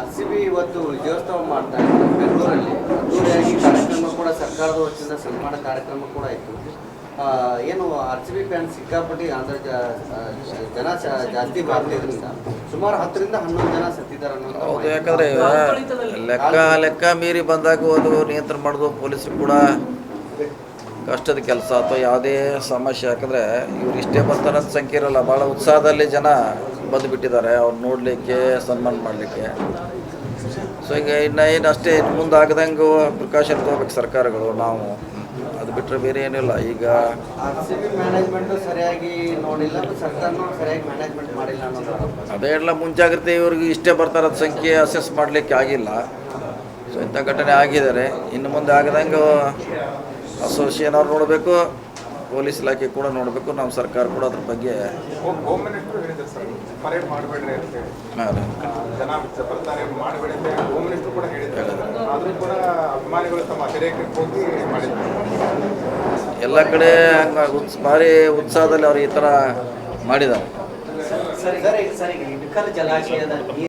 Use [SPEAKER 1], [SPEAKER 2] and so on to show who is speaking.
[SPEAKER 1] RCB ಇವತ್ತು ವಿಜಯೋತ್ಸವ ಮಾಡ್ತಾ ಇದ್ದಾರೆ ಬೆಂಗಳೂರಲ್ಲಿ. ಅದ್ದೂರಿಯಾಗಿ ಕಾರ್ಯಕ್ರಮ ಕೂಡ ಸರ್ಕಾರದ ವತಿಯಿಂದ ಸನ್ಮಾನ ಕಾರ್ಯಕ್ರಮ ಕೂಡ ಇತ್ತು. ಏನು RCB ಫ್ಯಾನ್ ಸಿಕ್ಕಾಪಟ್ಟಿ ಅಂದ್ರೆ ಜನ ಜಾಸ್ತಿ ಮಾಡ್ತಿದ್ರಿಂದ ಸುಮಾರು 10ರಿಂದ 11 ಜನ ಸತ್ತಿದ್ದಾರೆ ಅನ್ನೋದು.
[SPEAKER 2] ಹೌದು, ಯಾಕಂದರೆ ಲೆಕ್ಕ ಮೀರಿ ಬಂದಾಗ ಅದು ನಿಯಂತ್ರಣ ಮಾಡೋದು ಪೊಲೀಸರು ಕೂಡ ಕಷ್ಟದ ಕೆಲಸ ಅಥವಾ ಯಾವುದೇ ಸಮಸ್ಯೆ. ಯಾಕಂದರೆ ಇವ್ರು ಇಷ್ಟೇ ಬರ್ತಾರ ಸಂಖ್ಯೆ ಇರೋಲ್ಲ, ಭಾಳ ಉತ್ಸಾಹದಲ್ಲಿ ಜನ ಬಂದುಬಿಟ್ಟಿದ್ದಾರೆ ಅವ್ರು ನೋಡಲಿಕ್ಕೆ, ಸನ್ಮಾನ ಮಾಡಲಿಕ್ಕೆ. ಸೊ ಈಗ ಇನ್ನು ಅಷ್ಟೇ ಮುಂದೆ ಆಗದಂಗೆ ಪ್ರಿಕಾಷನ್ ತೊಗೋಬೇಕು ಸರ್ಕಾರಗಳು. ನಾವು ಅದು ಬಿಟ್ಟರೆ ಬೇರೆ ಏನಿಲ್ಲ. ಈಗ
[SPEAKER 1] RCB ಮ್ಯಾನೇಜ್ಮೆಂಟು ಸರಿಯಾಗಿ ನೋಡಿಲ್ಲ, ಸರ್ಕಾರನೂ ಸರಿಯಾಗಿ ಮ್ಯಾನೇಜ್ಮೆಂಟ್ ಮಾಡಿಲ್ಲ ಅನ್ನೋದು.
[SPEAKER 2] ಅದೇ ಎಲ್ಲ ಮುಂಜಾಗ್ರತೆ ಇವ್ರಿಗೆ ಇಷ್ಟೇ ಬರ್ತಾರದ ಸಂಖ್ಯೆ ಅಸೆಸ್ ಮಾಡಲಿಕ್ಕೆ ಆಗಿಲ್ಲ. ಸೊ ಇಂಥ ಘಟನೆ ಆಗಿದ್ದಾರೆ. ಇನ್ನು ಮುಂದೆ ಆಗದಂಗೆ ಅಸೋಸಿಯೇಷನ್ ಅವ್ರು ನೋಡಬೇಕು, ಪೊಲೀಸ್ ಇಲಾಖೆ ಕೂಡ ನೋಡಬೇಕು, ನಮ್ಮ ಸರ್ಕಾರ ಕೂಡ ಅದ್ರ ಬಗ್ಗೆ
[SPEAKER 3] ಹೋಮ್ ಮಿನಿಸ್ಟರ್ ಹೇಳಿದ್ದಾರೆ ಸರ್, ಪರೇಡ್ ಮಾಡಬೇಡ್ರಿ ಅಂತ ಹೇಳಿ. ಜನ ಬರ್ತಾರೆ ಮಾಡಬೇಡಿ ಅಂತ ಹೋಮ್ ಮಿನಿಸ್ಟರ್ ಕೂಡ ಹೇಳಿದ್ದಾರೆ. ಆದರೂ ಕೂಡ ಅಭಿಮಾನಿಗಳು ತಮ್ಮ ಅತಿರೇಕಕ್ಕೆ ಹೋಗಿ ಮಾಡಿದ್ದಾರೆ.
[SPEAKER 2] ಎಲ್ಲ ಕಡೆ ಭಾರಿ ಉತ್ಸಾಹದಲ್ಲಿ ಅವ್ರು ಈ ಥರ ಮಾಡಿದ್ದಾರೆ.
[SPEAKER 1] ಸರಿ, ಇಟಕಲ್ ಜಲಾಶಯದ